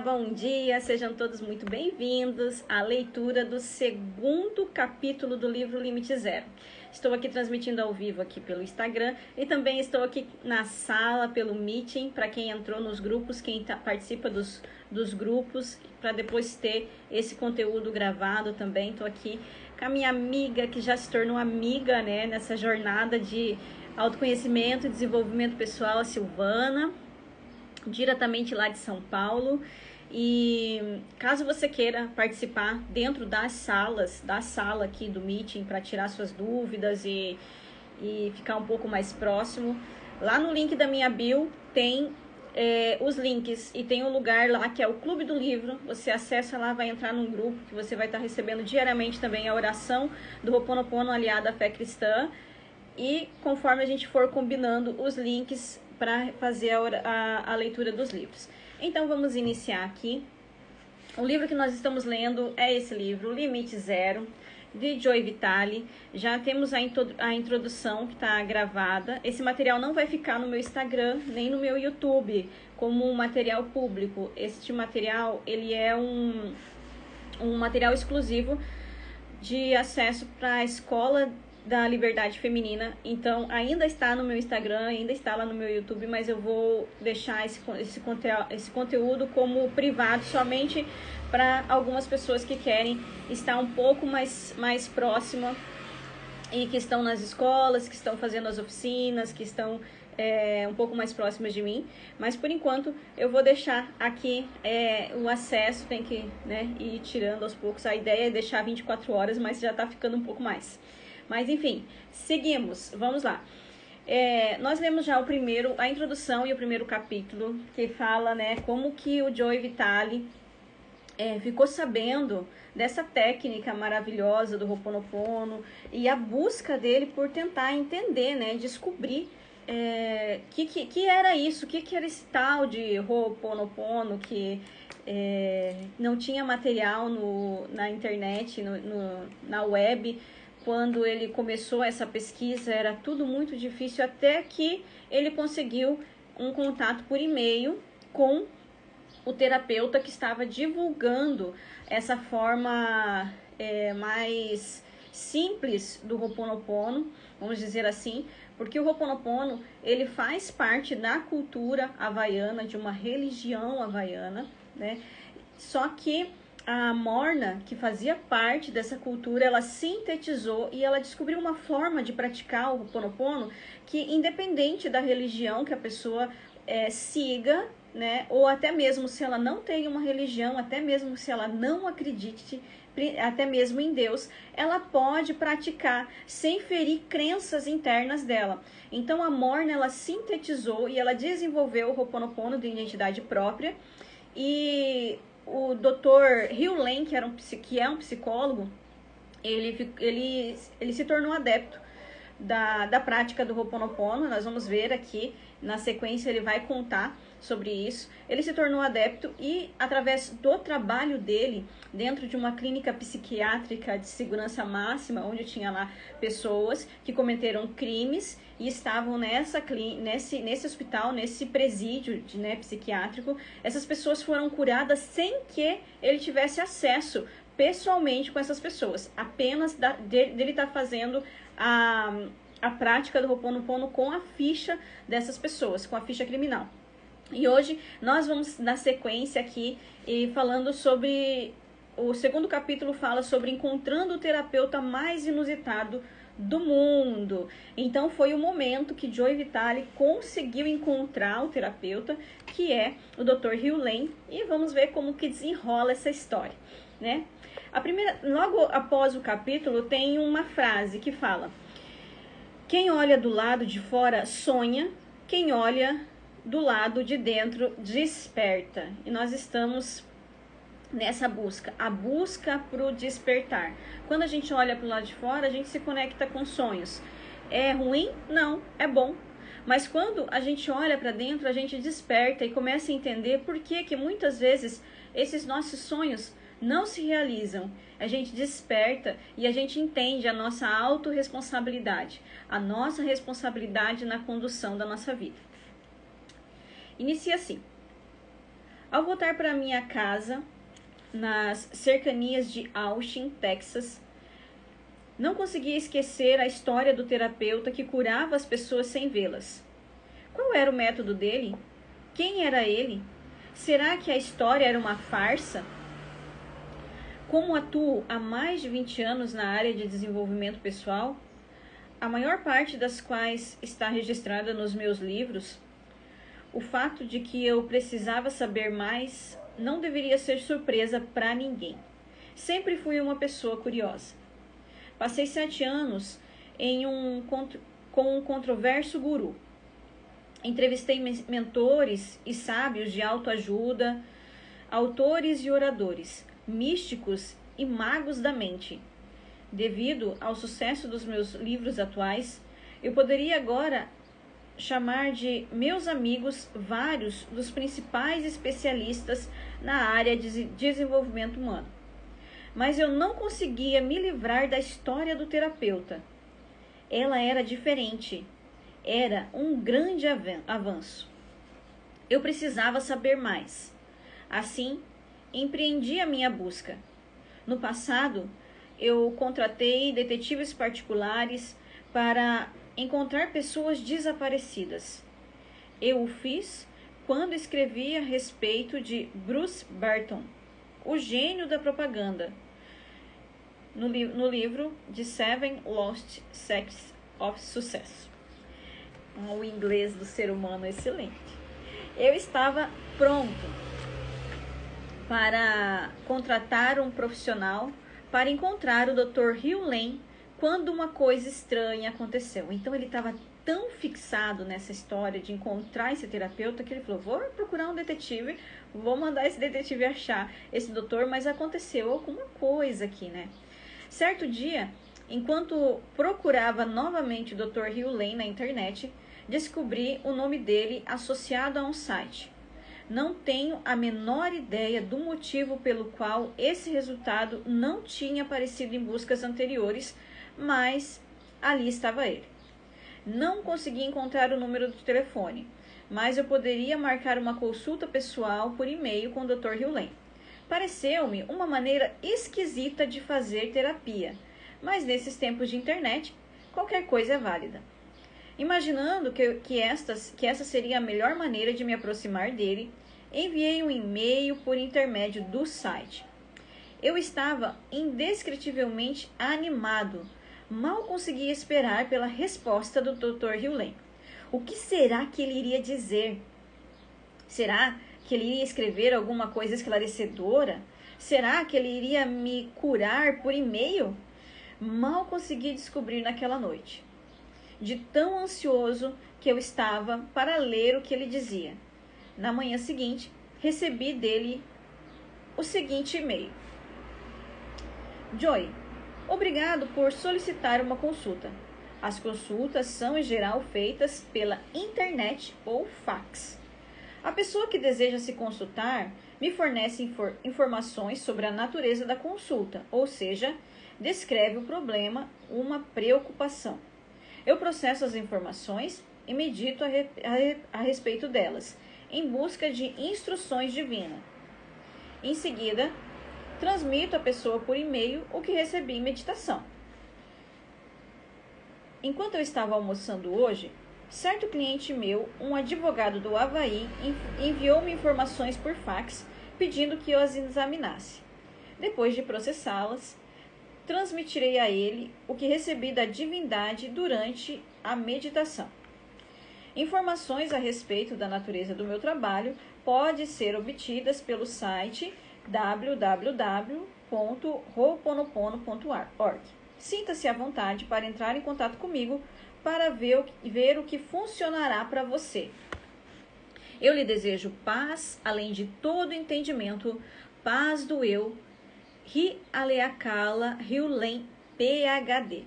bom dia, sejam todos muito bem-vindos à leitura do segundo capítulo do livro Limite Zero. Estou aqui transmitindo ao vivo aqui pelo Instagram e também estou aqui na sala pelo Meeting, para quem entrou nos grupos, quem participa dos grupos, para depois ter esse conteúdo gravado também. Estou aqui com a minha amiga, que já se tornou amiga, né, nessa jornada de autoconhecimento e desenvolvimento pessoal, a Silvana, diretamente lá de São Paulo. E caso você queira participar dentro da sala aqui do Meeting para tirar suas dúvidas e ficar um pouco mais próximo, lá no link da minha bio tem os links e tem um lugar lá que é o Clube do Livro. Você acessa lá, vai entrar num grupo que você vai estar recebendo diariamente também a oração do Ho'oponopono aliada à fé cristã, e conforme a gente for combinando os links para fazer a leitura dos livros. Então vamos iniciar aqui. O livro que nós estamos lendo é esse livro, Limite Zero, de Joy Vitale. Já temos a introdução que está gravada. Esse material não vai ficar no meu Instagram, nem no meu YouTube, como um material público. Este material, ele é um material exclusivo de acesso para a Escola da Liberdade Feminina. Então ainda está no meu Instagram, ainda está lá no meu YouTube, mas eu vou deixar esse conteúdo como privado, somente para algumas pessoas que querem estar um pouco mais próxima e que estão nas escolas, que estão fazendo as oficinas, que estão um pouco mais próximas de mim. Mas por enquanto eu vou deixar aqui o acesso, tem que ir tirando aos poucos. A ideia é deixar 24 horas, mas já está ficando um pouco mais. Mas enfim, seguimos, vamos lá. Nós lemos já a introdução e o primeiro capítulo, que fala, como que o Joy Vitale ficou sabendo dessa técnica maravilhosa do Ho'oponopono e a busca dele por tentar entender, descobrir que era isso, que era esse tal de Ho'oponopono, que não tinha material na internet, na web. Quando ele começou essa pesquisa, era tudo muito difícil, até que ele conseguiu um contato por e-mail com o terapeuta que estava divulgando essa forma mais simples do Ho'oponopono, vamos dizer assim, porque o Ho'oponopono, ele faz parte da cultura havaiana, de uma religião havaiana, Só que a Morna, que fazia parte dessa cultura, ela sintetizou e ela descobriu uma forma de praticar o Ho'oponopono que, independente da religião que a pessoa siga, ou até mesmo se ela não tem uma religião, até mesmo se ela não acredite, até mesmo em Deus, ela pode praticar sem ferir crenças internas dela. Então a Morna, ela sintetizou e ela desenvolveu o Ho'oponopono de identidade própria. E o Dr. Hugh Lane, que é um psicólogo, ele se tornou adepto da prática do Ho'oponopono. Nós vamos ver aqui, na sequência ele vai contar sobre isso. Ele se tornou adepto e, através do trabalho dele, dentro de uma clínica psiquiátrica de segurança máxima, onde tinha lá pessoas que cometeram crimes e estavam nesse hospital, nesse presídio psiquiátrico, essas pessoas foram curadas sem que ele tivesse acesso pessoalmente com essas pessoas, apenas dele estar fazendo a prática do Ho'oponopono com a ficha dessas pessoas, com a ficha criminal. E hoje nós vamos na sequência aqui falando sobre o segundo capítulo, fala sobre encontrando o terapeuta mais inusitado do mundo. Então foi o momento que Joy Vitale conseguiu encontrar o terapeuta, que é o Dr. Hugh Lane, e vamos ver como que desenrola essa história, Logo após o capítulo tem uma frase que fala: quem olha do lado de fora sonha, quem olha do lado de dentro desperta. E nós estamos nessa busca, a busca para o despertar. Quando a gente olha para o lado de fora, a gente se conecta com sonhos. É ruim? Não, é bom. Mas quando a gente olha para dentro, a gente desperta e começa a entender por que muitas vezes esses nossos sonhos não se realizam. A gente desperta e a gente entende a nossa autorresponsabilidade, a nossa responsabilidade na condução da nossa vida. Inicia assim: Ao voltar para minha casa, nas cercanias de Austin, Texas, não conseguia esquecer a história do terapeuta que curava as pessoas sem vê-las. Qual era o método dele? Quem era ele? Será que a história era uma farsa? Como atuo há mais de 20 anos na área de desenvolvimento pessoal, a maior parte das quais está registrada nos meus livros, o fato de que eu precisava saber mais não deveria ser surpresa para ninguém. Sempre fui uma pessoa curiosa. Passei 7 anos com um controverso guru. Entrevistei mentores e sábios de autoajuda, autores e oradores, místicos e magos da mente. Devido ao sucesso dos meus livros atuais, eu poderia agora chamar de meus amigos vários dos principais especialistas na área de desenvolvimento humano. Mas eu não conseguia me livrar da história do terapeuta. Ela era diferente. Era um grande avanço. Eu precisava saber mais. Assim, empreendi a minha busca. No passado, eu contratei detetives particulares para encontrar pessoas desaparecidas. Eu o fiz quando escrevi a respeito de Bruce Barton, o gênio da propaganda, no livro de Seven Lost Secrets of Success. O inglês do ser humano é excelente. Eu estava pronto para contratar um profissional para encontrar o Dr. Hugh Lane quando uma coisa estranha aconteceu. Então ele estava tão fixado nessa história de encontrar esse terapeuta que ele falou, vou procurar um detetive, vou mandar esse detetive achar esse doutor, mas aconteceu alguma coisa aqui, né? Certo dia, enquanto procurava novamente o Dr. Hugh Lane na internet, descobri o nome dele associado a um site. Não tenho a menor ideia do motivo pelo qual esse resultado não tinha aparecido em buscas anteriores, mas ali estava ele. Não consegui encontrar o número do telefone, mas eu poderia marcar uma consulta pessoal por e-mail com o Dr. Hugh Lane. Pareceu-me uma maneira esquisita de fazer terapia, mas nesses tempos de internet, qualquer coisa é válida. Imaginando que essa seria a melhor maneira de me aproximar dele, enviei um e-mail por intermédio do site. Eu estava indescritivelmente animado. Mal conseguia esperar pela resposta do Dr. Hugh Lane. O que será que ele iria dizer? Será que ele iria escrever alguma coisa esclarecedora? Será que ele iria me curar por e-mail? Mal consegui descobrir naquela noite. De tão ansioso que eu estava para ler o que ele dizia. Na manhã seguinte, recebi dele o seguinte e-mail. Joy, obrigado por solicitar uma consulta. As consultas são em geral feitas pela internet ou fax. A pessoa que deseja se consultar me fornece informações sobre a natureza da consulta, ou seja, descreve o problema, uma preocupação. Eu processo as informações e medito a respeito delas, em busca de instruções divinas. Em seguida, transmito à pessoa por e-mail o que recebi em meditação. Enquanto eu estava almoçando hoje, certo cliente meu, um advogado do Havaí, enviou-me informações por fax, pedindo que eu as examinasse. Depois de processá-las, transmitirei a ele o que recebi da divindade durante a meditação. Informações a respeito da natureza do meu trabalho podem ser obtidas pelo site www.ho'oponopono.org. Sinta-se à vontade para entrar em contato comigo para ver o que funcionará para você. Eu lhe desejo paz, além de todo entendimento, paz do eu, Ri Aleakala Hugh Lane, PhD.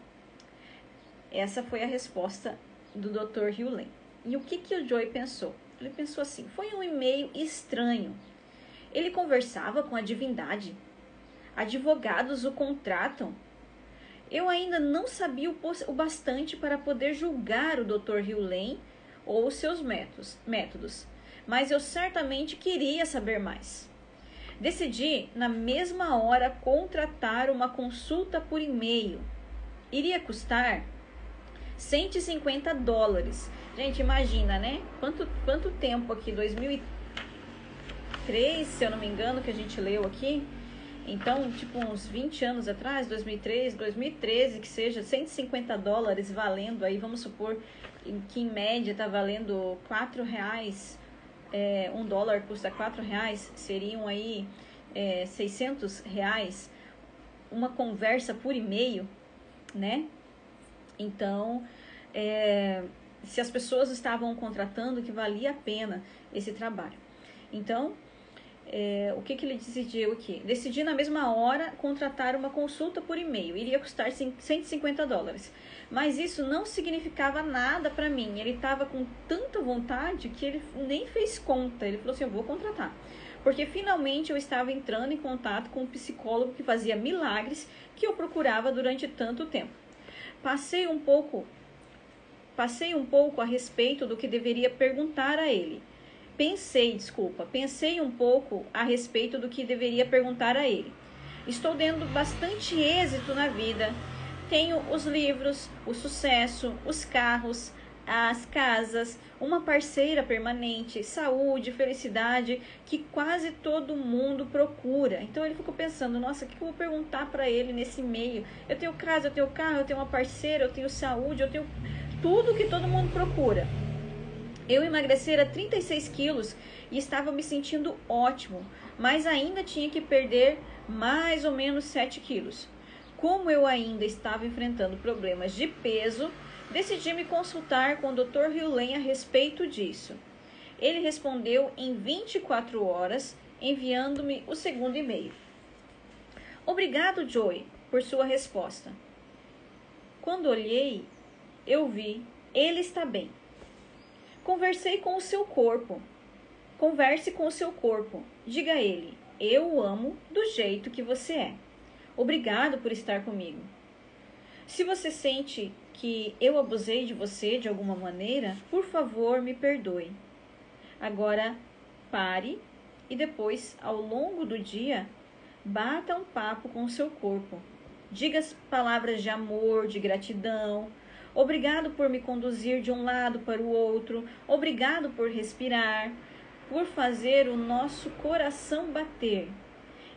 Essa foi a resposta do Dr. Hugh Lane. E o que o Joy pensou? Ele pensou assim, foi um e-mail estranho. Ele conversava com a divindade. Advogados o contratam. Eu ainda não sabia o bastante para poder julgar o Dr. Hugh Lane ou os seus métodos. mas eu certamente queria saber mais. Decidi, na mesma hora, contratar uma consulta por e-mail. Iria custar $150. Gente, imagina, né? Quanto tempo aqui? 2003, se eu não me engano, que a gente leu aqui. Então, tipo, uns 20 anos atrás, 2013, que seja $150 valendo aí, vamos supor que em média tá valendo R$4. $1 custa R$4, seriam aí R$600, uma conversa por e-mail, né? Então, se as pessoas estavam contratando, que valia a pena esse trabalho. Então, o que ele decidiu aqui? Decidi na mesma hora contratar uma consulta por e-mail. Iria custar $150. Mas isso não significava nada para mim. Ele estava com tanta vontade que ele nem fez conta. Ele falou assim, eu vou contratar. Porque finalmente eu estava entrando em contato com um psicólogo que fazia milagres que eu procurava durante tanto tempo. Passei um pouco a respeito do que deveria perguntar a ele. Pensei um pouco a respeito do que deveria perguntar a ele. Estou tendo bastante êxito na vida. Tenho os livros, o sucesso, os carros, as casas, uma parceira permanente, saúde, felicidade, que quase todo mundo procura. Então ele ficou pensando, nossa, o que eu vou perguntar para ele nesse meio? Eu tenho casa, eu tenho carro, eu tenho uma parceira, eu tenho saúde, eu tenho tudo que todo mundo procura. Eu emagrecera 36 quilos e estava me sentindo ótimo, mas ainda tinha que perder mais ou menos 7 quilos. Como eu ainda estava enfrentando problemas de peso, decidi me consultar com o Dr. Hewlett a respeito disso. Ele respondeu em 24 horas, enviando-me o segundo e-mail. Obrigado, Joey, por sua resposta. Quando olhei, eu vi, ele está bem. Converse com o seu corpo. Diga a ele, eu o amo do jeito que você é. Obrigado por estar comigo. Se você sente que eu abusei de você de alguma maneira, por favor, me perdoe. Agora, pare e depois, ao longo do dia, bata um papo com o seu corpo. Diga as palavras de amor, de gratidão. Obrigado por me conduzir de um lado para o outro. Obrigado por respirar, por fazer o nosso coração bater.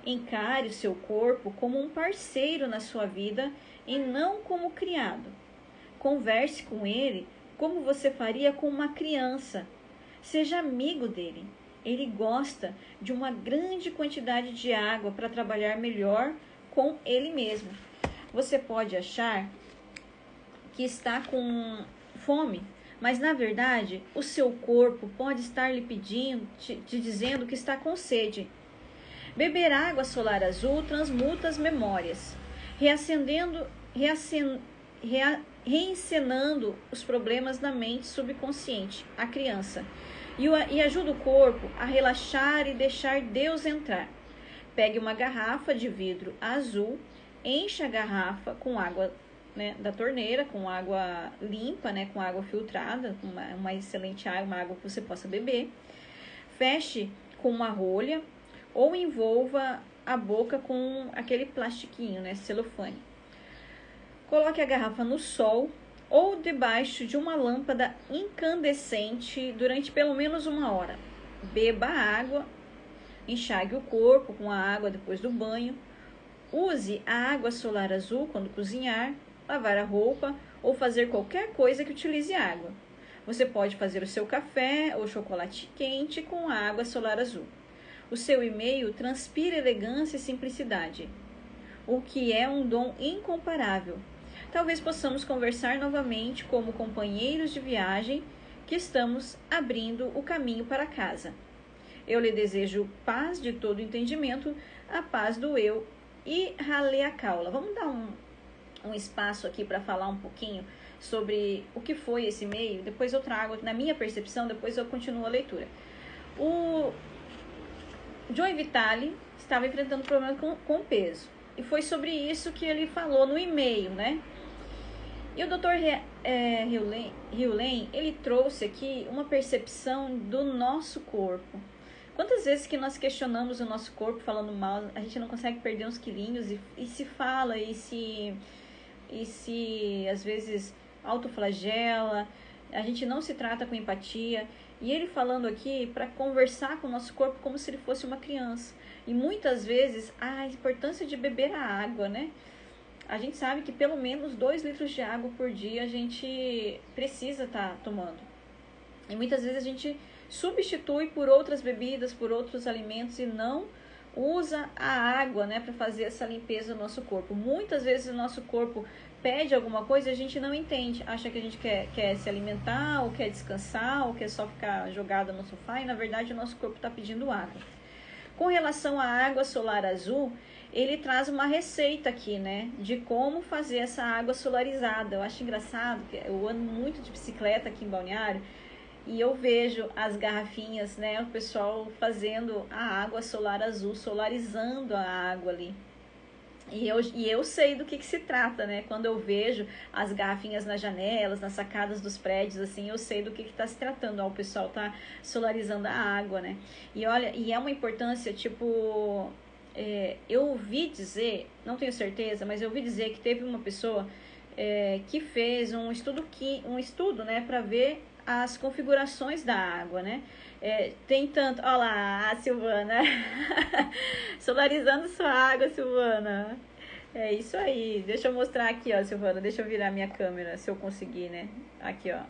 Encare o seu corpo como um parceiro na sua vida e não como criado. Converse com ele como você faria com uma criança. Seja amigo dele. Ele gosta de uma grande quantidade de água para trabalhar melhor com ele mesmo. Você pode achar que está com fome, mas na verdade o seu corpo pode estar lhe pedindo, te dizendo que está com sede. Beber água solar azul transmuta as memórias, reencenando os problemas na mente subconsciente, a criança, e ajuda o corpo a relaxar e deixar Deus entrar. Pegue uma garrafa de vidro azul, encha a garrafa com água, né, da torneira, com água limpa, né, com água filtrada, uma excelente água, uma água que você possa beber. Feche com uma rolha ou envolva a boca com aquele plastiquinho, né, celofane. Coloque a garrafa no sol ou debaixo de uma lâmpada incandescente durante pelo menos 1 hora. Beba a água, enxague o corpo com a água depois do banho. Use a água solar azul quando cozinhar, lavar a roupa ou fazer qualquer coisa que utilize água. Você pode fazer o seu café ou chocolate quente com a água solar azul. O seu e-mail transpira elegância e simplicidade, o que é um dom incomparável. Talvez possamos conversar novamente como companheiros de viagem que estamos abrindo o caminho para casa. Eu lhe desejo paz de todo entendimento, a paz do eu e Halea Kaula. Vamos dar um espaço aqui para falar um pouquinho sobre o que foi esse e-mail. Depois eu trago, na minha percepção, depois eu continuo a leitura. O Joey Vitale estava enfrentando problemas com peso. E foi sobre isso que ele falou no e-mail, né? E o Dr. Hewlett, ele trouxe aqui uma percepção do nosso corpo. Quantas vezes que nós questionamos o nosso corpo falando mal, a gente não consegue perder uns quilinhos e se fala, e se às vezes autoflagela, a gente não se trata com empatia. E ele falando aqui para conversar com o nosso corpo como se ele fosse uma criança. E muitas vezes a importância de beber a água, né? A gente sabe que pelo menos 2 litros de água por dia a gente precisa estar tomando. E muitas vezes a gente substitui por outras bebidas, por outros alimentos e não usa a água, né, para fazer essa limpeza do nosso corpo. Muitas vezes o nosso corpo pede alguma coisa e a gente não entende. Acha que a gente quer se alimentar, ou quer descansar, ou quer só ficar jogada no sofá e na verdade o nosso corpo está pedindo água. Com relação à água solar azul, ele traz uma receita aqui, né, de como fazer essa água solarizada. Eu acho engraçado, que eu ando muito de bicicleta aqui em Balneário e eu vejo as garrafinhas, né, o pessoal fazendo a água solar azul, solarizando a água ali. E eu sei do que se trata, né? Quando eu vejo as garrafinhas nas janelas, nas sacadas dos prédios, assim, eu sei do que está se tratando. Ó, o pessoal tá solarizando a água, né? E olha, e é uma importância, tipo... eu ouvi dizer, não tenho certeza, mas eu ouvi dizer que teve uma pessoa que fez um estudo, né, para ver as configurações da água, né? Tem tanto... Olha lá, a Silvana. Solarizando sua água, Silvana. É isso aí. Deixa eu mostrar aqui, ó, Silvana. Deixa eu virar minha câmera, se eu conseguir, né? Aqui, ó.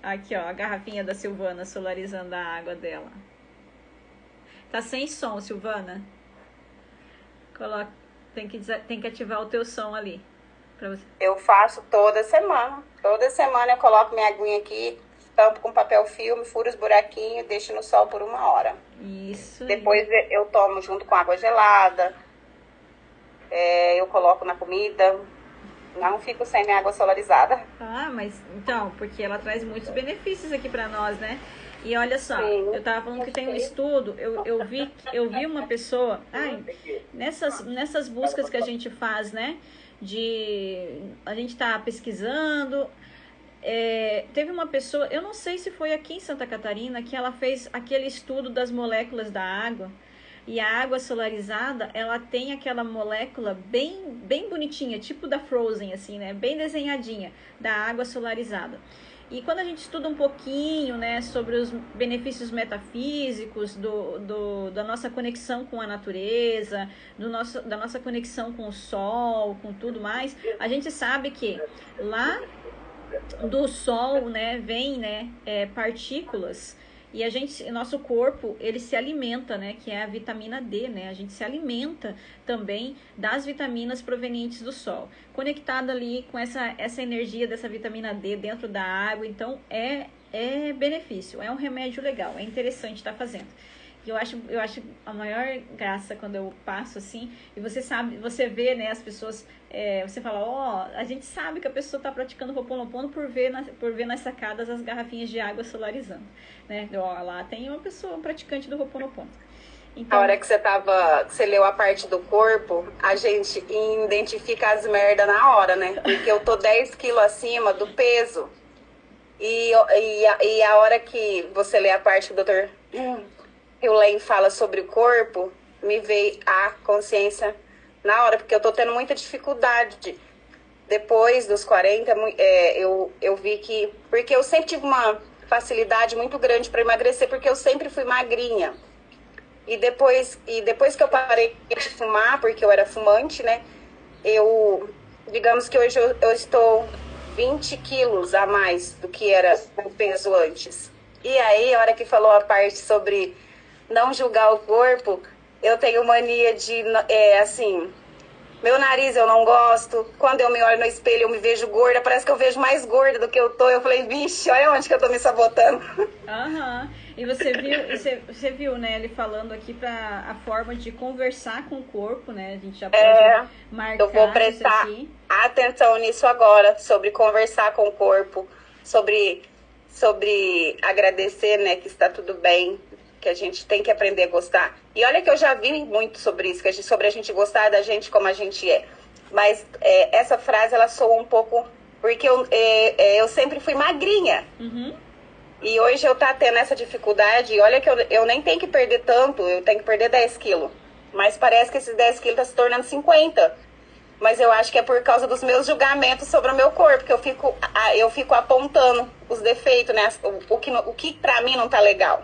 Aqui, ó, a garrafinha da Silvana solarizando a água dela. Tá sem som, Silvana. Tem que ativar o teu som ali. Pra você. Eu faço toda semana. Toda semana eu coloco minha aguinha aqui, tampo com papel filme, furo os buraquinhos, deixo no sol por 1 hora. Isso. Depois eu tomo junto com água gelada. Eu coloco na comida. Não fico sem minha água solarizada. Ah, mas então, porque ela traz muitos benefícios aqui pra nós, né? E olha só, Sim, eu tava falando que tem um estudo, eu vi uma pessoa, nessas buscas que a gente faz, né? A gente tá pesquisando, teve uma pessoa, eu não sei se foi aqui em Santa Catarina, que ela fez aquele estudo das moléculas da água. E a água solarizada, ela tem aquela molécula bem bonitinha, tipo da Frozen, assim, né? Bem desenhadinha, da água solarizada. E quando a gente estuda um pouquinho, né, sobre os benefícios metafísicos da nossa conexão com a natureza, da nossa conexão com o sol, com tudo mais, a gente sabe que lá do sol, né, vem, né, partículas. E nosso corpo, ele se alimenta, né, que é a vitamina D, né? A gente se alimenta também das vitaminas provenientes do sol. Conectado ali com essa energia dessa vitamina D dentro da água, então é benefício, é um remédio legal, é interessante estar fazendo. E eu acho a maior graça quando eu passo assim, e você vê, né, as pessoas, você fala, a gente sabe que a pessoa está praticando Ho'oponopono por ver nas sacadas as garrafinhas de água solarizando, né? Lá tem uma pessoa, um praticante do Ho'oponopono. Então, a hora que você leu a parte do corpo, a gente identifica as merdas na hora, né? Porque eu tô 10 quilos acima do peso. E a hora que você lê a parte que o doutor Hewlett fala sobre o corpo, me veio a consciência na hora, porque eu tô tendo muita dificuldade. Depois dos 40, eu vi que... Porque eu sempre tive uma facilidade muito grande para emagrecer, porque eu sempre fui magrinha. E depois que eu parei de fumar, porque eu era fumante, né? Digamos que hoje eu estou 20 quilos a mais do que era o peso antes. E aí, a hora que falou a parte sobre não julgar o corpo, eu tenho mania de, assim, meu nariz eu não gosto, quando eu me olho no espelho eu me vejo gorda, parece que eu vejo mais gorda do que eu tô, eu falei, vixe, olha onde que eu tô me sabotando. Aham, e você viu, né, ele falando aqui para a forma de conversar com o corpo, né, a gente já pode marcar eu vou prestar atenção nisso agora, sobre conversar com o corpo, sobre agradecer, né, que está tudo bem, que a gente tem que aprender a gostar. E olha que eu já vi muito sobre isso, sobre a gente gostar da gente como a gente é. Mas essa frase, ela soa um pouco Porque eu sempre fui magrinha. Uhum. E hoje eu tá tendo essa dificuldade. E olha que eu nem tenho que perder tanto, eu tenho que perder 10 quilos. Mas parece que esses 10 quilos tá se tornando 50. Mas eu acho que é por causa dos meus julgamentos sobre o meu corpo, que eu fico apontando os defeitos, né? O que pra mim não tá legal.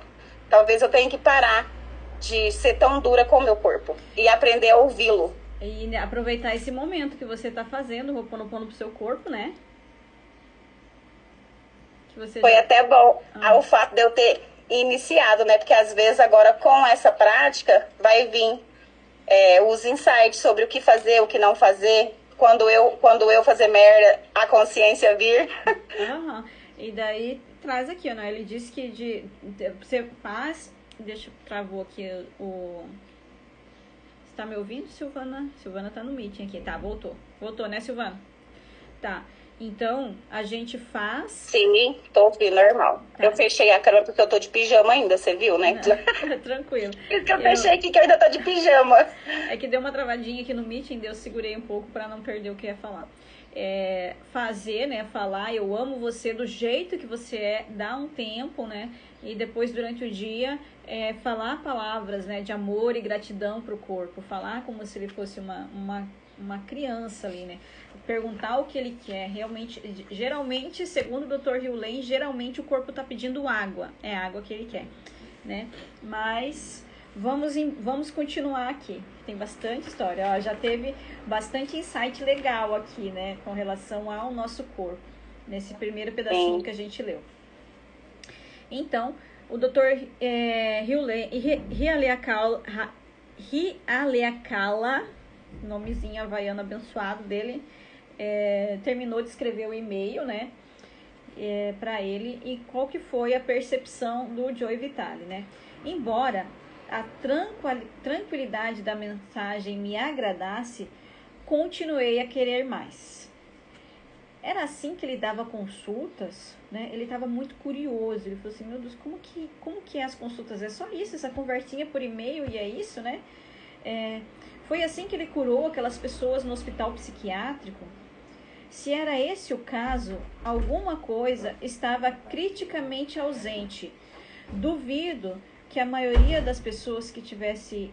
Talvez eu tenha que parar de ser tão dura com o meu corpo e aprender a ouvi-lo. E aproveitar esse momento que você tá fazendo, o Ho'oponopono pro seu corpo, né? Que você Foi já... até bom o fato de eu ter iniciado, né? Porque às vezes agora com essa prática vai vir os insights sobre o que fazer, o que não fazer. Quando eu fazer merda, a consciência vir. Uhum. E daí traz aqui, né? Ele disse que você faz. Deixa eu travou aqui o. Você tá me ouvindo, Silvana? Silvana tá no meeting aqui. Tá, voltou. Voltou, né, Silvana? Tá. Então, a gente faz... Sim, tô ouvindo, normal. Tá. Eu fechei a câmera porque eu tô de pijama ainda, você viu, né? Não, tranquilo. Porque eu fechei aqui que eu ainda tô de pijama. É que deu uma travadinha aqui no meeting, eu segurei um pouco pra não perder o que ia falar. Fazer, né, falar, eu amo você do jeito que você é, dá um tempo, né, e depois durante o dia falar palavras, né, de amor e gratidão pro corpo, falar como se ele fosse uma criança ali, né, perguntar o que ele quer, realmente, geralmente, segundo o Dr. Hugh Lane, geralmente o corpo tá pedindo água, é a água que ele quer, né, mas... Vamos continuar aqui. Tem bastante história. Ó, já teve bastante insight legal aqui, né? Com relação ao nosso corpo. Nesse primeiro pedacinho que a gente leu. Então, o Dr. Haleakala, nomezinho havaiano abençoado dele, terminou de escrever o e-mail, né? Para ele. E qual que foi a percepção do Joe Vitale, né? Embora a tranquilidade da mensagem me agradasse, continuei a querer mais. Era assim que ele dava consultas, né? Ele estava muito curioso. Ele falou assim, meu Deus, como que é as consultas? É só isso, essa conversinha por e-mail e é isso, né? Foi assim que ele curou aquelas pessoas no hospital psiquiátrico? Se era esse o caso, alguma coisa estava criticamente ausente. Duvido que a maioria das pessoas que tivesse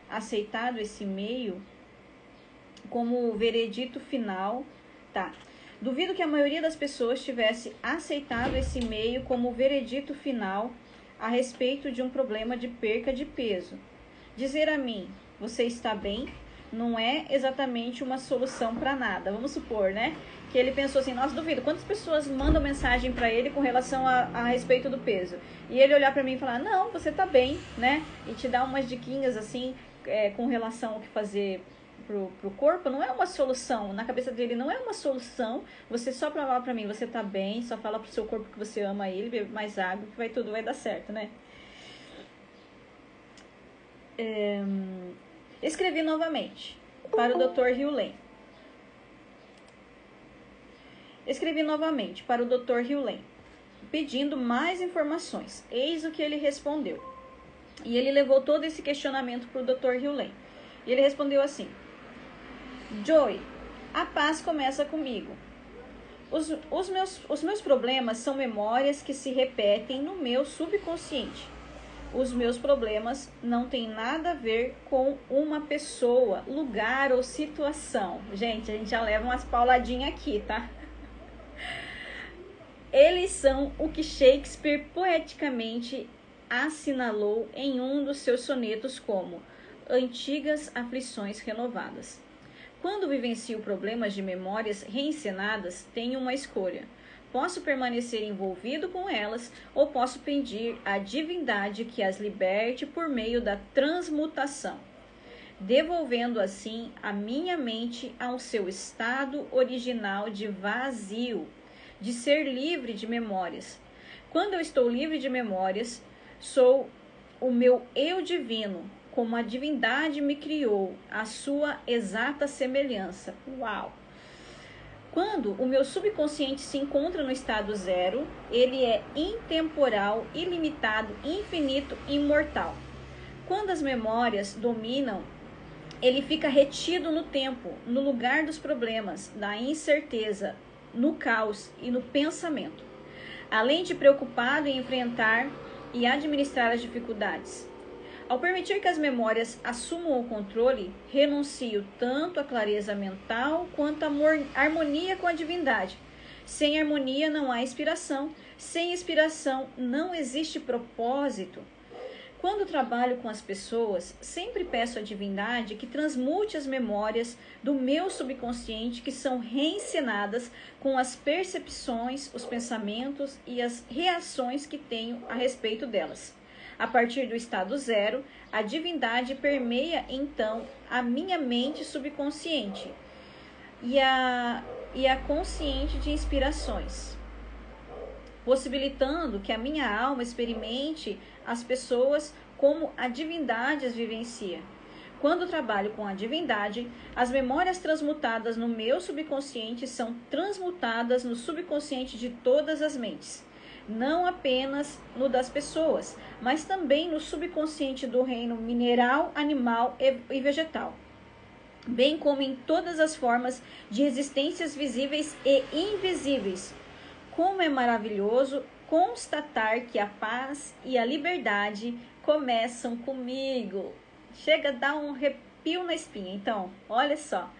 aceitado esse e-mail como veredito final, duvido que a maioria das pessoas tivesse aceitado esse e-mail como veredito final a respeito de um problema de perca de peso. Dizer a mim, você está bem, não é exatamente uma solução para nada. Vamos supor, né? Que ele pensou assim, nossa, duvido, quantas pessoas mandam mensagem para ele com relação a respeito do peso? E ele olhar para mim e falar, não, você tá bem, né? E te dar umas diquinhas assim, com relação ao que fazer pro corpo, não é uma solução. Na cabeça dele não é uma solução. Você só falar para mim, você tá bem, só fala pro seu corpo que você ama ele, bebe mais água, que tudo vai dar certo, né? Escrevi novamente para o Dr. Hugh Lane. Escrevi novamente para o Dr. Hugh Lane, pedindo mais informações. Eis o que ele respondeu. E ele levou todo esse questionamento para o Dr. Hugh Lane. E ele respondeu assim, Joey, a paz começa comigo. Os meus problemas são memórias que se repetem no meu subconsciente. Os meus problemas não têm nada a ver com uma pessoa, lugar ou situação. Gente, a gente já leva umas pauladinhas aqui, tá? Eles são o que Shakespeare poeticamente assinalou em um dos seus sonetos como antigas aflições renovadas. Quando vivencio problemas de memórias reencenadas, tenho uma escolha. Posso permanecer envolvido com elas ou posso pedir à divindade que as liberte por meio da transmutação, devolvendo assim a minha mente ao seu estado original de vazio, de ser livre de memórias. Quando eu estou livre de memórias, sou o meu eu divino, como a divindade me criou, a sua exata semelhança. Uau! Quando o meu subconsciente se encontra no estado zero, ele é intemporal, ilimitado, infinito, imortal. Quando as memórias dominam, ele fica retido no tempo, no lugar dos problemas, da incerteza, no caos e no pensamento, além de preocupado em enfrentar e administrar as dificuldades. Ao permitir que as memórias assumam o controle, renuncio tanto à clareza mental quanto à harmonia com a divindade. Sem harmonia não há inspiração, sem inspiração não existe propósito. Quando trabalho com as pessoas, sempre peço à divindade que transmute as memórias do meu subconsciente que são reencenadas com as percepções, os pensamentos e as reações que tenho a respeito delas. A partir do estado zero, a divindade permeia então a minha mente subconsciente e a consciente de inspirações, possibilitando que a minha alma experimente as pessoas como a divindade as vivencia. Quando trabalho com a divindade, as memórias transmutadas no meu subconsciente são transmutadas no subconsciente de todas as mentes. Não apenas no das pessoas, mas também no subconsciente do reino mineral, animal e vegetal, bem como em todas as formas de existências visíveis e invisíveis. Como é maravilhoso constatar que a paz e a liberdade começam comigo. Chega a dar um arrepio na espinha. Então, olha só,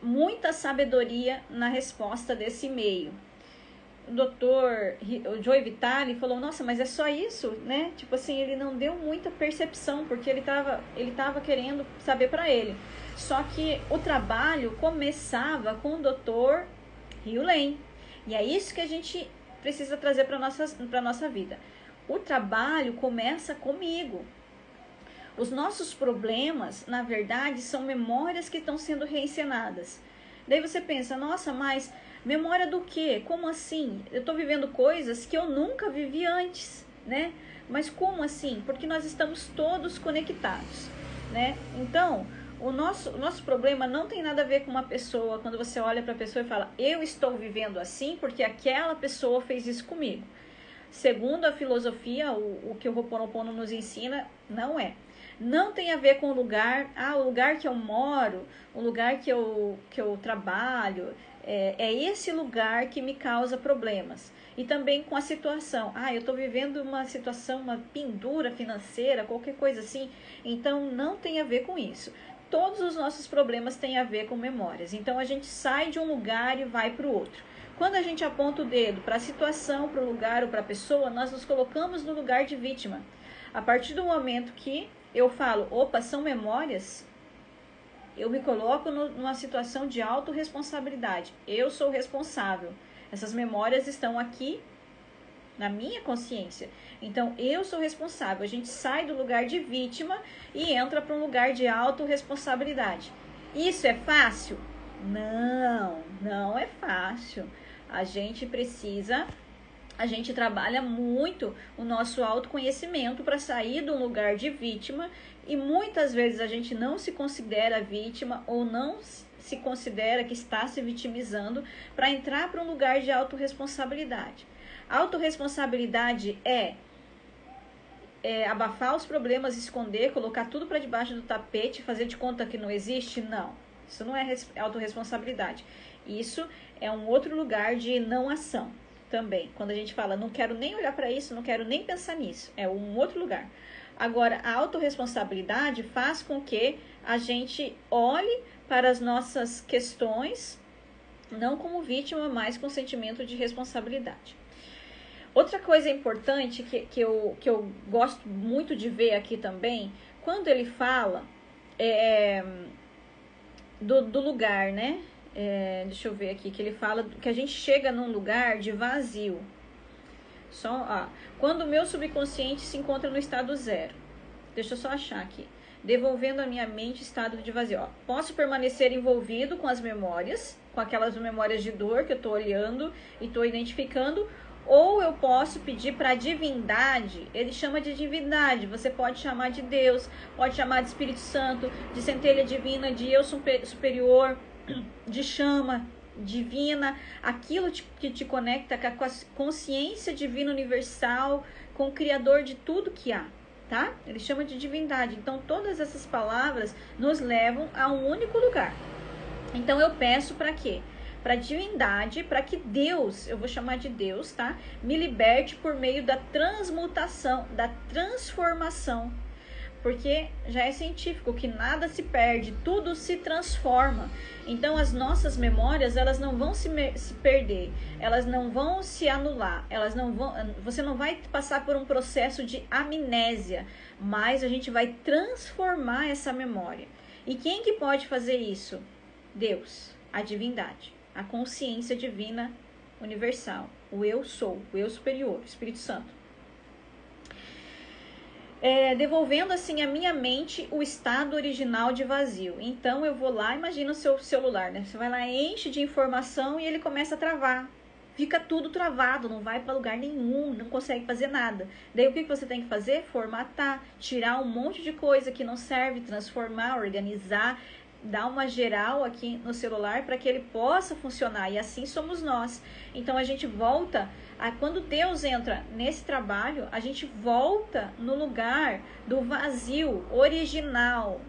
muita sabedoria na resposta desse e-mail. O doutor Joe Vitale falou, nossa, mas é só isso, né? Tipo assim, ele não deu muita percepção, porque ele tava querendo saber para ele. Só que o trabalho começava com o doutor Rio Lane. E é isso que a gente precisa trazer para nossa vida. O trabalho começa comigo. Os nossos problemas, na verdade, são memórias que estão sendo reencenadas. Daí você pensa, nossa, mas memória do quê? Como assim? Eu estou vivendo coisas que eu nunca vivi antes, né? Mas como assim? Porque nós estamos todos conectados, né? Então, o nosso problema não tem nada a ver com uma pessoa, quando você olha para a pessoa e fala, eu estou vivendo assim porque aquela pessoa fez isso comigo. Segundo a filosofia, o que o Ho'oponopono nos ensina, não é. Não tem a ver com o lugar, o lugar que eu moro, o lugar que eu trabalho, é esse lugar que me causa problemas. E também com a situação, eu estou vivendo uma situação, uma pendura financeira, qualquer coisa assim, então não tem a ver com isso. Todos os nossos problemas têm a ver com memórias, então a gente sai de um lugar e vai para o outro. Quando a gente aponta o dedo para a situação, para o lugar ou para a pessoa, nós nos colocamos no lugar de vítima. A partir do momento que eu falo, opa, são memórias, eu me coloco numa situação de autorresponsabilidade. Eu sou responsável. Essas memórias estão aqui na minha consciência. Então, eu sou responsável. A gente sai do lugar de vítima e entra para um lugar de autorresponsabilidade. Isso é fácil? Não, não é fácil. A gente trabalha muito o nosso autoconhecimento para sair de um lugar de vítima e muitas vezes a gente não se considera vítima ou não se considera que está se vitimizando para entrar para um lugar de autorresponsabilidade. Autorresponsabilidade é abafar os problemas, esconder, colocar tudo para debaixo do tapete, fazer de conta que não existe? Não, isso não é autorresponsabilidade. Isso é um outro lugar de não ação. Também, quando a gente fala, não quero nem olhar para isso, não quero nem pensar nisso, é um outro lugar. Agora, a autorresponsabilidade faz com que a gente olhe para as nossas questões, não como vítima, mas com sentimento de responsabilidade. Outra coisa importante que eu gosto muito de ver aqui também, quando ele fala do lugar, né? Deixa eu ver aqui, que ele fala que a gente chega num lugar de vazio. Quando o meu subconsciente se encontra no estado zero. Deixa eu só achar aqui. Devolvendo a minha mente estado de vazio. Posso permanecer envolvido com as memórias, com aquelas memórias de dor que eu estou olhando e estou identificando, ou eu posso pedir para a divindade. Ele chama de divindade. Você pode chamar de Deus, pode chamar de Espírito Santo, de centelha divina, de eu superior, de chama divina, aquilo que te conecta com a consciência divina universal, com o Criador de tudo que há, tá? Ele chama de divindade. Então, todas essas palavras nos levam a um único lugar. Então, eu peço para quê? para a divindade, para que Deus, eu vou chamar de Deus, tá? Me liberte por meio da transmutação, da transformação. Porque já é científico que nada se perde, tudo se transforma. Então as nossas memórias, elas não vão se perder, elas não vão se anular, você não vai passar por um processo de amnésia, mas a gente vai transformar essa memória. E quem que pode fazer isso? Deus, a divindade, a consciência divina universal, o eu sou, o eu superior, o Espírito Santo. Devolvendo assim a minha mente o estado original de vazio. Então eu vou lá, imagina o seu celular, né? Você vai lá, enche de informação e ele começa a travar. Fica tudo travado, não vai para lugar nenhum, não consegue fazer nada. Daí o que você tem que fazer? Formatar, tirar um monte de coisa que não serve, transformar, organizar, dar uma geral aqui no celular para que ele possa funcionar. E assim somos nós. Então a gente volta... Quando Deus entra nesse trabalho, a gente volta no lugar do vazio original.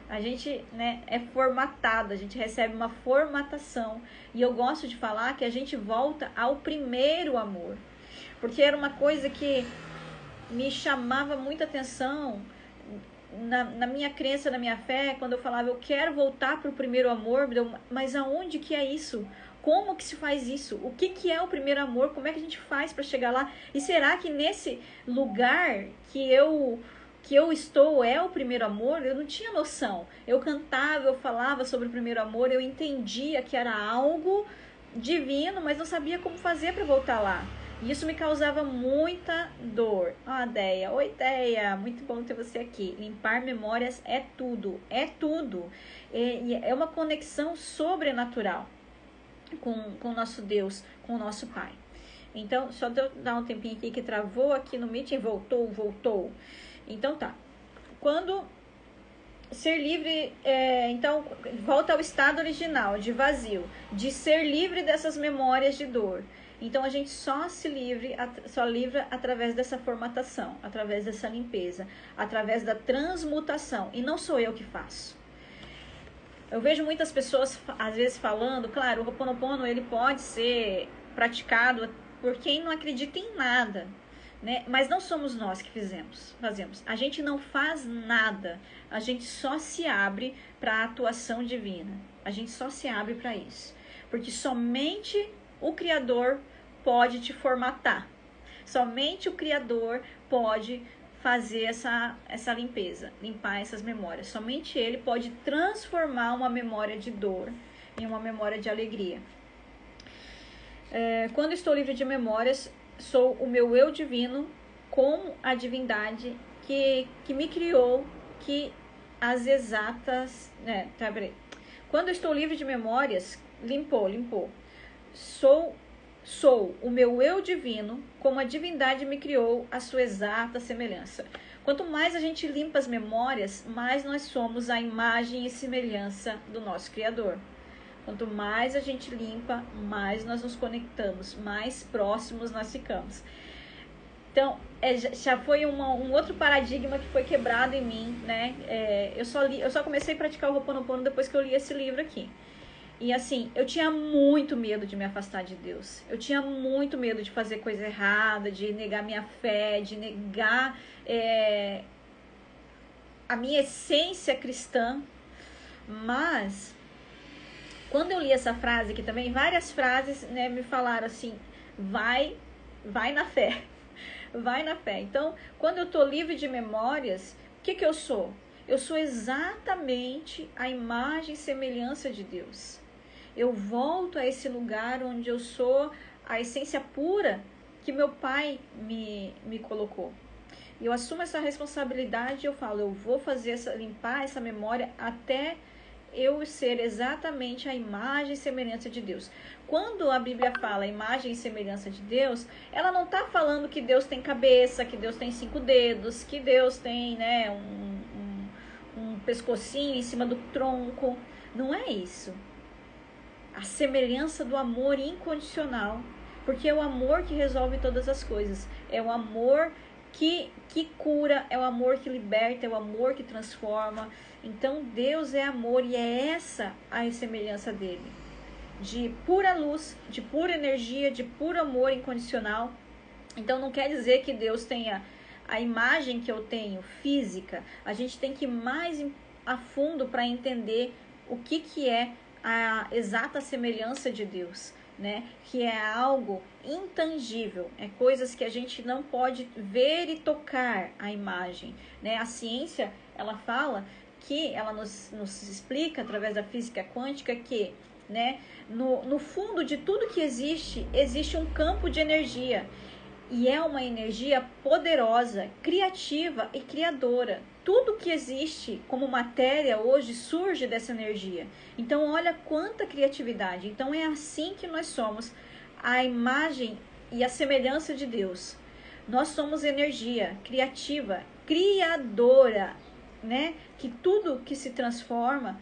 A gente, né, é formatado, a gente recebe uma formatação. E eu gosto de falar que a gente volta ao primeiro amor. Porque era uma coisa que me chamava muita atenção na minha crença, na minha fé, quando eu falava, eu quero voltar para o primeiro amor, mas aonde que é isso? Como que se faz isso? O que é o primeiro amor? Como é que a gente faz para chegar lá? E será que nesse lugar que eu estou é o primeiro amor? Eu não tinha noção. Eu cantava, eu falava sobre o primeiro amor, eu entendia que era algo divino, mas não sabia como fazer para voltar lá. E isso me causava muita dor. Deia. Oi, Deia. Muito bom ter você aqui. Limpar memórias é tudo. É tudo. É uma conexão sobrenatural com o nosso Deus, com o nosso Pai. Então, só de eu dar um tempinho aqui que travou aqui no Meeting, voltou. Então tá. Quando ser livre, então volta ao estado original, de vazio, de ser livre dessas memórias de dor. Então a gente só livra através dessa formatação, através dessa limpeza, através da transmutação. E não sou eu que faço. Eu vejo muitas pessoas, às vezes, falando, claro, o Ho'oponopono, ele pode ser praticado por quem não acredita em nada, né? Mas não somos nós que fazemos. A gente não faz nada, a gente só se abre para a atuação divina. A gente só se abre para isso. Porque somente o Criador pode te formatar. Somente o Criador pode fazer essa limpeza, limpar essas memórias. Somente Ele pode transformar uma memória de dor em uma memória de alegria. Quando estou livre de memórias, sou o meu eu divino com a divindade que me criou, que as exatas... Quando estou livre de memórias, limpou. Sou o meu eu divino, como a divindade me criou, a sua exata semelhança. Quanto mais a gente limpa as memórias, mais nós somos a imagem e semelhança do nosso Criador. Quanto mais a gente limpa, mais nós nos conectamos, mais próximos nós ficamos. Então, já foi um outro paradigma que foi quebrado em mim, né? Eu só comecei a praticar o Ho'oponopono depois que eu li esse livro aqui. E assim, eu tinha muito medo de me afastar de Deus. Eu tinha muito medo de fazer coisa errada, de negar minha fé, de negar a minha essência cristã. Mas, quando eu li essa frase aqui também, várias frases, né, me falaram assim, vai na fé. Vai na fé. Então, quando eu estou livre de memórias, o que eu sou? Eu sou exatamente a imagem e semelhança de Deus. Eu volto a esse lugar onde eu sou a essência pura que meu pai me colocou. Eu assumo essa responsabilidade e eu falo, eu vou limpar essa memória até eu ser exatamente a imagem e semelhança de Deus. Quando a Bíblia fala imagem e semelhança de Deus, ela não está falando que Deus tem cabeça, que Deus tem 5 dedos, que Deus tem, né, um pescocinho em cima do tronco. Não é isso. A semelhança do amor incondicional, porque é o amor que resolve todas as coisas, é o amor que cura, é o amor que liberta, é o amor que transforma. Então Deus é amor e é essa a semelhança dele. de pura luz, de pura energia, de puro amor incondicional. Então não quer dizer que Deus tenha a imagem que eu tenho física. A gente tem que ir mais a fundo para entender o que é a exata semelhança de Deus, né? Que é algo intangível, é coisas que a gente não pode ver e tocar a imagem, né? A ciência, ela fala que, ela nos explica através da física quântica que, né, no fundo de tudo que existe um campo de energia. E é uma energia poderosa, criativa e criadora. Tudo que existe como matéria hoje surge dessa energia. Então, olha quanta criatividade. Então, é assim que nós somos, a imagem e a semelhança de Deus. Nós somos energia criativa, criadora, né? Que tudo que se transforma,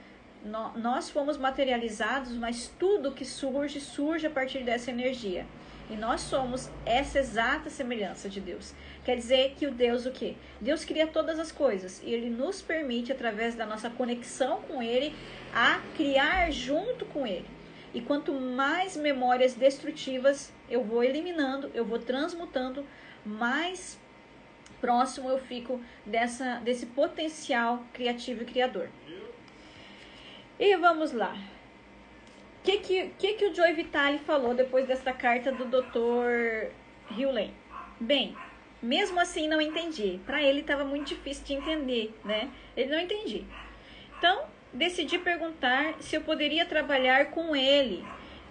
nós fomos materializados, mas tudo que surge a partir dessa energia. E nós somos essa exata semelhança de Deus. Quer dizer que o Deus, o quê? Deus cria todas as coisas e Ele nos permite, através da nossa conexão com Ele, a criar junto com Ele. E quanto mais memórias destrutivas eu vou eliminando, eu vou transmutando, mais próximo eu fico desse potencial criativo e criador. E vamos lá. O que o Joe Vitale falou depois dessa carta do Dr. Hewlett? Bem, mesmo assim não entendi. Para ele estava muito difícil de entender, né? Ele não entendia. Então, decidi perguntar se eu poderia trabalhar com ele,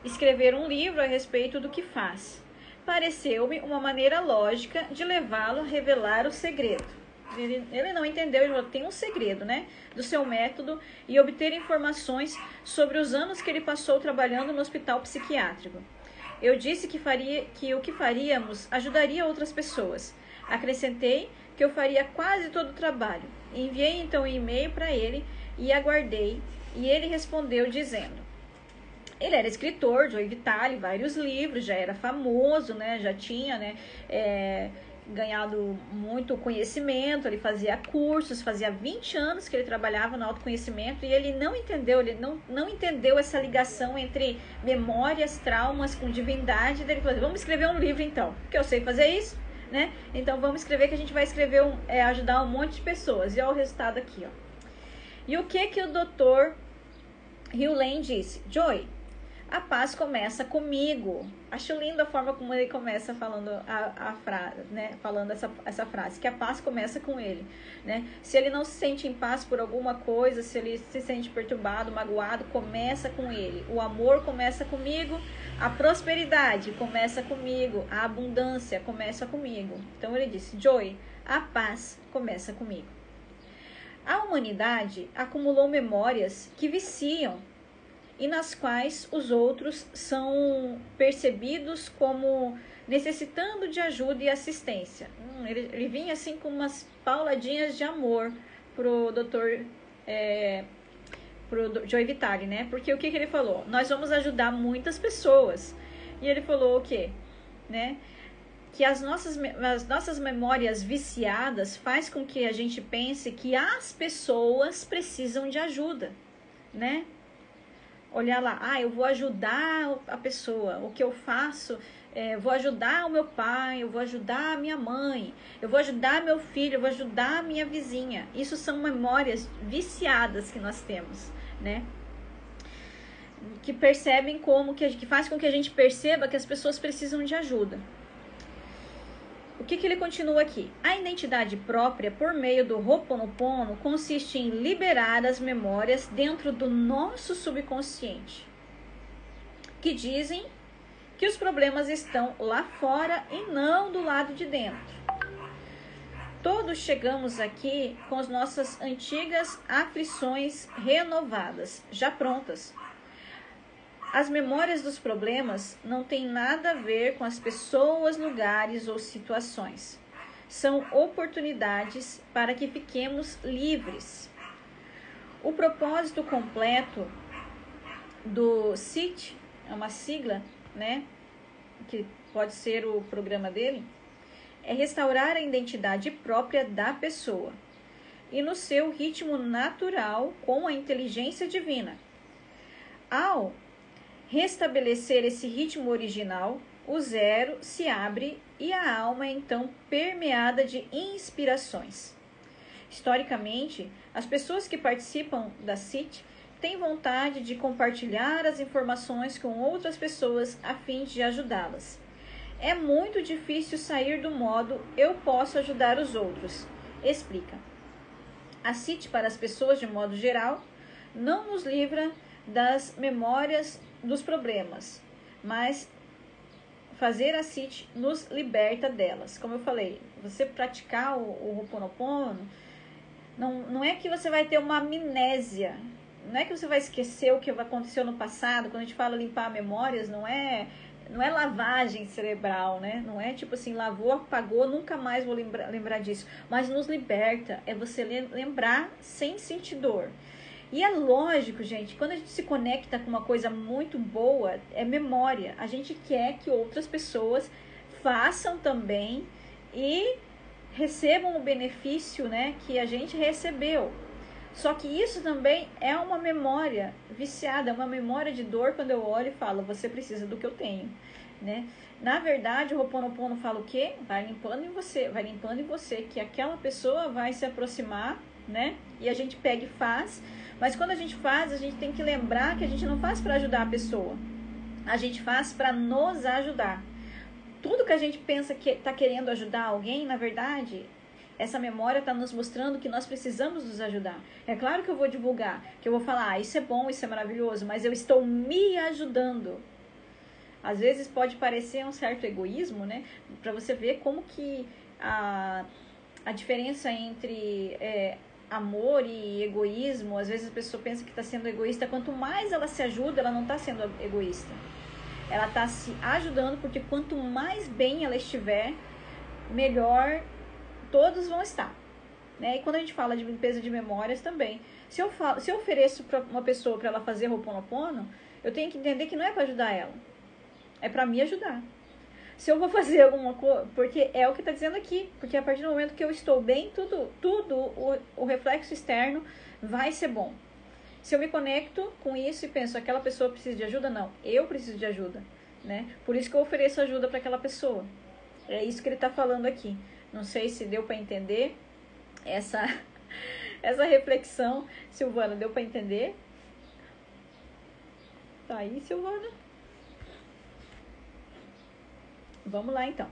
escrever um livro a respeito do que faz. Pareceu-me uma maneira lógica de levá-lo a revelar o segredo. Ele não entendeu, ele falou, tem um segredo, né, do seu método e obter informações sobre os anos que ele passou trabalhando no hospital psiquiátrico. Eu disse que o que faríamos ajudaria outras pessoas. Acrescentei que eu faria quase todo o trabalho. Enviei então um e-mail para ele e aguardei, e ele respondeu dizendo... Ele era escritor, Joe Vitale, vários livros, já era famoso, né, já tinha, né, ganhado muito conhecimento, ele fazia cursos, fazia 20 anos que ele trabalhava no autoconhecimento e ele não entendeu essa ligação entre memórias, traumas com divindade. Ele falou, vamos escrever um livro então, porque eu sei fazer isso, né? Então vamos escrever, que a gente vai escrever, ajudar um monte de pessoas. E olha o resultado aqui, ó. E o que o Dr. Hewlett disse? Joy, a paz começa comigo. Acho linda a forma como ele começa falando a frase, né? Falando essa frase, que a paz começa com ele, né? Se ele não se sente em paz por alguma coisa, se ele se sente perturbado, magoado, começa com ele. O amor começa comigo, a prosperidade começa comigo, a abundância começa comigo. Então ele disse, Joy, a paz começa comigo. A humanidade acumulou memórias que viciam e nas quais os outros são percebidos como necessitando de ajuda e assistência. Ele vinha assim com umas pauladinhas de amor pro Joe Vitale, né? Porque o que ele falou? Nós vamos ajudar muitas pessoas. E ele falou o quê? Né? Que as nossas memórias viciadas faz com que a gente pense que as pessoas precisam de ajuda, né? Olhar lá, eu vou ajudar a pessoa, o que eu faço, vou ajudar o meu pai, eu vou ajudar a minha mãe, eu vou ajudar meu filho, eu vou ajudar a minha vizinha. Isso são memórias viciadas que nós temos, né? Que percebem que faz com que a gente perceba que as pessoas precisam de ajuda. O que ele continua aqui? A identidade própria, por meio do Ho'oponopono, consiste em liberar as memórias dentro do nosso subconsciente, que dizem que os problemas estão lá fora e não do lado de dentro. Todos chegamos aqui com as nossas antigas aflições renovadas, já prontas. As memórias dos problemas não têm nada a ver com as pessoas, lugares ou situações. São oportunidades para que fiquemos livres. O propósito completo do CIT, é uma sigla, né, que pode ser o programa dele, é restaurar a identidade própria da pessoa e no seu ritmo natural com a inteligência divina. Ao restabelecer esse ritmo original, o zero se abre e a alma é então permeada de inspirações. Historicamente, as pessoas que participam da CIT têm vontade de compartilhar as informações com outras pessoas a fim de ajudá-las. É muito difícil sair do modo eu posso ajudar os outros. Explica. A CIT para as pessoas de modo geral não nos livra das memórias dos problemas, mas fazer a CIT nos liberta delas. Como eu falei, você praticar o Ho'oponopono, não é que você vai ter uma amnésia, não é que você vai esquecer o que aconteceu no passado. Quando a gente fala limpar memórias, não é lavagem cerebral, né? Não é tipo assim, lavou, apagou, nunca mais vou lembrar disso. Mas nos liberta, é você lembrar sem sentir dor. E é lógico, gente, quando a gente se conecta com uma coisa muito boa, é memória. A gente quer que outras pessoas façam também e recebam o benefício, né, que a gente recebeu. Só que isso também é uma memória viciada, é uma memória de dor quando eu olho e falo, você precisa do que eu tenho, né? Na verdade, o Ho'oponopono fala o quê? Vai limpando em você, que aquela pessoa vai se aproximar, né? E a gente pega e faz. Mas quando a gente faz, a gente tem que lembrar que a gente não faz para ajudar a pessoa. A gente faz para nos ajudar. Tudo que a gente pensa que está querendo ajudar alguém, na verdade, essa memória está nos mostrando que nós precisamos nos ajudar. É claro que eu vou divulgar, que eu vou falar, isso é bom, isso é maravilhoso, mas eu estou me ajudando. Às vezes pode parecer um certo egoísmo, né? Para você ver como que a diferença entre amor e egoísmo, às vezes a pessoa pensa que está sendo egoísta. Quanto mais ela se ajuda, ela não está sendo egoísta. Ela está se ajudando, porque quanto mais bem ela estiver, melhor todos vão estar, né? E quando a gente fala de limpeza de memórias também, se eu ofereço para uma pessoa para ela fazer Ho'oponopono, eu tenho que entender que não é para ajudar ela, é para me ajudar. Se eu vou fazer alguma coisa, porque é o que está dizendo aqui, porque a partir do momento que eu estou bem, o reflexo externo vai ser bom. Se eu me conecto com isso e penso, aquela pessoa precisa de ajuda, não, eu preciso de ajuda, né? Por isso que eu ofereço ajuda para aquela pessoa. É isso que ele está falando aqui. Não sei se deu para entender essa reflexão. Silvana, deu para entender? Tá aí, Silvana? Vamos lá, então.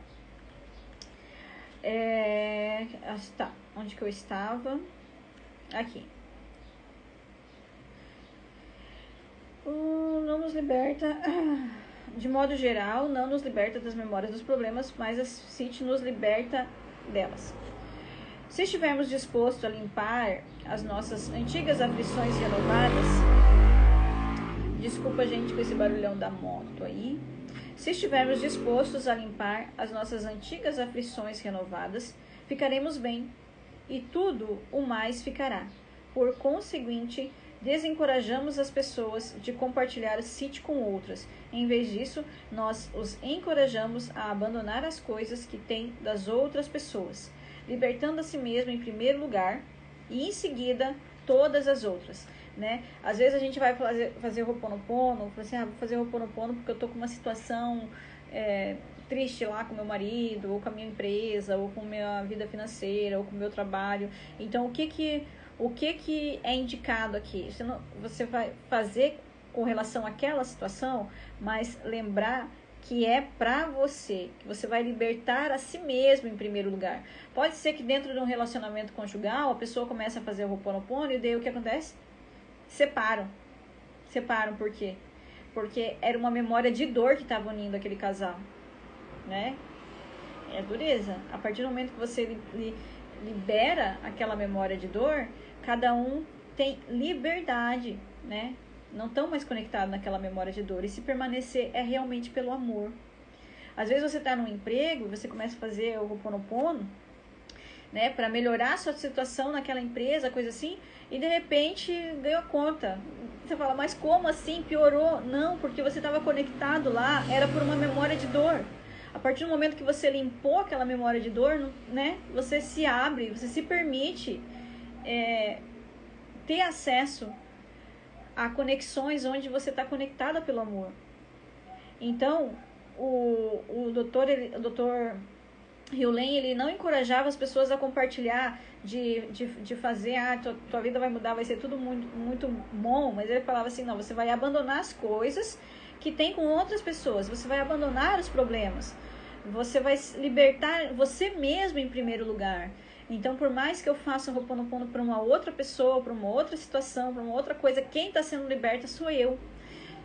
Tá, onde que eu estava? Aqui. Não nos liberta, de modo geral, não nos liberta das memórias dos problemas, mas a CIT nos liberta delas. Se estivermos dispostos a limpar as nossas antigas aflições renovadas, desculpa, gente, com esse barulhão da moto aí. Se estivermos dispostos a limpar as nossas antigas aflições renovadas, ficaremos bem, e tudo o mais ficará. Por conseguinte, desencorajamos as pessoas de compartilhar a CIT com outras. Em vez disso, nós os encorajamos a abandonar as coisas que têm das outras pessoas, libertando a si mesmo em primeiro lugar e em seguida todas as outras, né? Às vezes a gente vai fazer Ho'oponopono, fala assim, vou fazer Ho'oponopono porque eu tô com uma situação triste lá com meu marido, ou com a minha empresa, ou com a minha vida financeira, ou com o meu trabalho. Então, o que é indicado aqui? Você vai fazer com relação àquela situação, mas lembrar que é pra você, que você vai libertar a si mesmo em primeiro lugar. Pode ser que dentro de um relacionamento conjugal, a pessoa começa a fazer o Ho'oponopono e daí o que acontece? Separam. Por quê? Porque era uma memória de dor que estava unindo aquele casal, né? É dureza. A partir do momento que você libera aquela memória de dor, cada um tem liberdade, né? Não estão mais conectados naquela memória de dor. E se permanecer é realmente pelo amor. Às vezes você está num emprego e você começa a fazer o Ho'oponopono, né, para melhorar a sua situação naquela empresa, coisa assim, e de repente ganhou conta. Você fala, mas como assim? Piorou? Não, porque você estava conectado lá, era por uma memória de dor. A partir do momento que você limpou aquela memória de dor, né, você se abre, você se permite ter acesso a conexões onde você está conectada pelo amor. Então, o doutor Hughley, ele não encorajava as pessoas a compartilhar, de fazer, tua vida vai mudar, vai ser tudo muito, muito bom, mas ele falava assim, não, você vai abandonar as coisas que tem com outras pessoas, você vai abandonar os problemas, você vai libertar você mesmo em primeiro lugar. Então, por mais que eu faça um Ho'oponopono para uma outra pessoa, para uma outra situação, para uma outra coisa, quem está sendo liberta sou eu.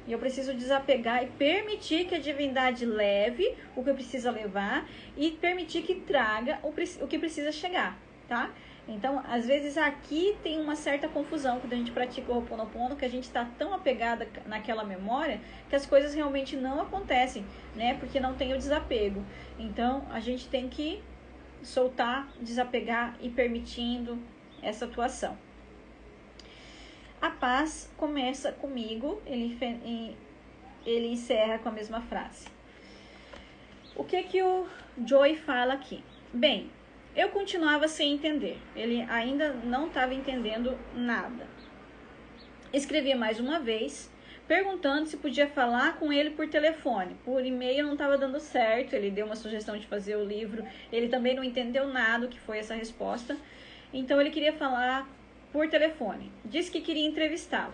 E eu preciso desapegar e permitir que a divindade leve o que precisa levar e permitir que traga o que precisa chegar, tá? Então, às vezes aqui tem uma certa confusão quando a gente pratica o Ho'oponopono, que a gente está tão apegada naquela memória que as coisas realmente não acontecem, né? Porque não tem o desapego. Então, a gente tem que soltar, desapegar e permitindo essa atuação. A paz começa comigo, ele encerra com a mesma frase. O que o Joy fala aqui? Bem, eu continuava sem entender, ele ainda não estava entendendo nada. Escrevi mais uma vez, perguntando se podia falar com ele por telefone. Por e-mail não estava dando certo, ele deu uma sugestão de fazer o livro, ele também não entendeu nada, o que foi essa resposta. Então ele queria falar por telefone. Disse que queria entrevistá-lo.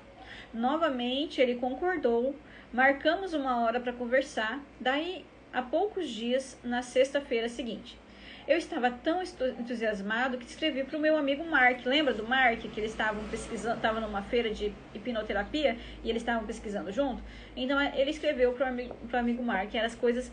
Novamente ele concordou, marcamos uma hora para conversar. Daí, há poucos dias, na sexta-feira seguinte, eu estava tão entusiasmado que escrevi para o meu amigo Mark. Lembra do Mark, que eles estavam pesquisando, estavam numa feira de hipnoterapia e eles estavam pesquisando junto? Então ele escreveu para o amigo Mark. As coisas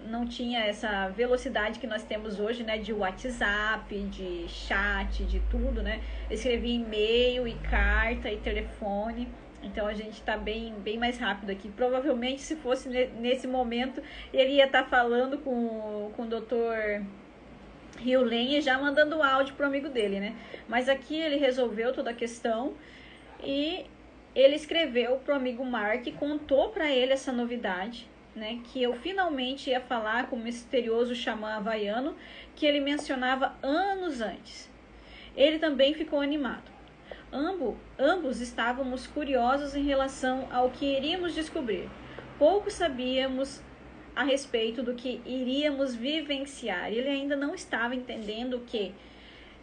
não tinha essa velocidade que nós temos hoje, né? De WhatsApp, de chat, de tudo, né? Eu escrevi e-mail e carta e telefone. Então a gente está bem mais rápido aqui. Provavelmente, se fosse nesse momento, ele ia estar falando com o Dr. Hughley e já mandando áudio pro amigo dele, né? Mas aqui ele resolveu toda a questão e ele escreveu pro amigo Mark, contou para ele essa novidade, né? Que eu finalmente ia falar com o misterioso xamã havaiano que ele mencionava anos antes. Ele também ficou animado. Ambos estávamos curiosos em relação ao que iríamos descobrir. Pouco sabíamos a respeito do que iríamos vivenciar. Ele ainda não estava entendendo que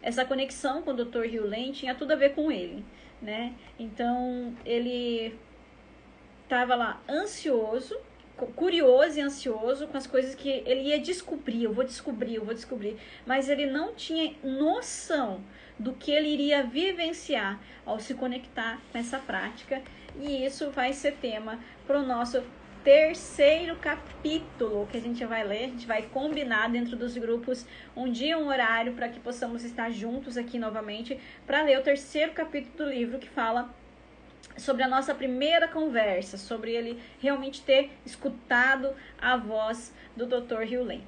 essa conexão com o Dr. Hughley tinha tudo a ver com ele, né? Então, ele estava lá ansioso, curioso e ansioso com as coisas que ele ia descobrir. Eu vou descobrir. Mas ele não tinha noção do que ele iria vivenciar ao se conectar com essa prática. E isso vai ser tema para o nosso terceiro capítulo que a gente vai ler. A gente vai combinar dentro dos grupos um dia, um horário, para que possamos estar juntos aqui novamente para ler o terceiro capítulo do livro, que fala sobre a nossa primeira conversa, sobre ele realmente ter escutado a voz do Dr. Hughley.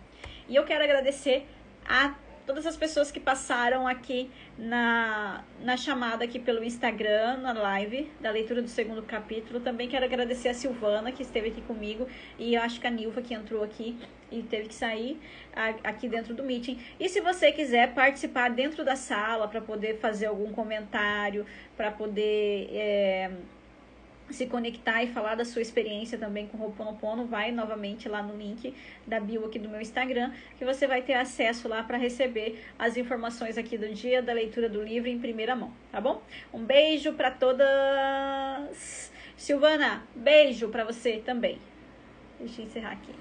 E eu quero agradecer a todas as pessoas que passaram aqui na chamada aqui pelo Instagram, na live da leitura do segundo capítulo. Também quero agradecer a Silvana, que esteve aqui comigo, e eu acho que a Nilva, que entrou aqui e teve que sair aqui dentro do meeting. E se você quiser participar dentro da sala para poder fazer algum comentário, para poder se conectar e falar da sua experiência também com o Ho'oponopono, vai novamente lá no link da bio aqui do meu Instagram, que você vai ter acesso lá para receber as informações aqui do dia da leitura do livro em primeira mão, tá bom? Um beijo para todas. Silvana, beijo para você também. Deixa eu encerrar aqui.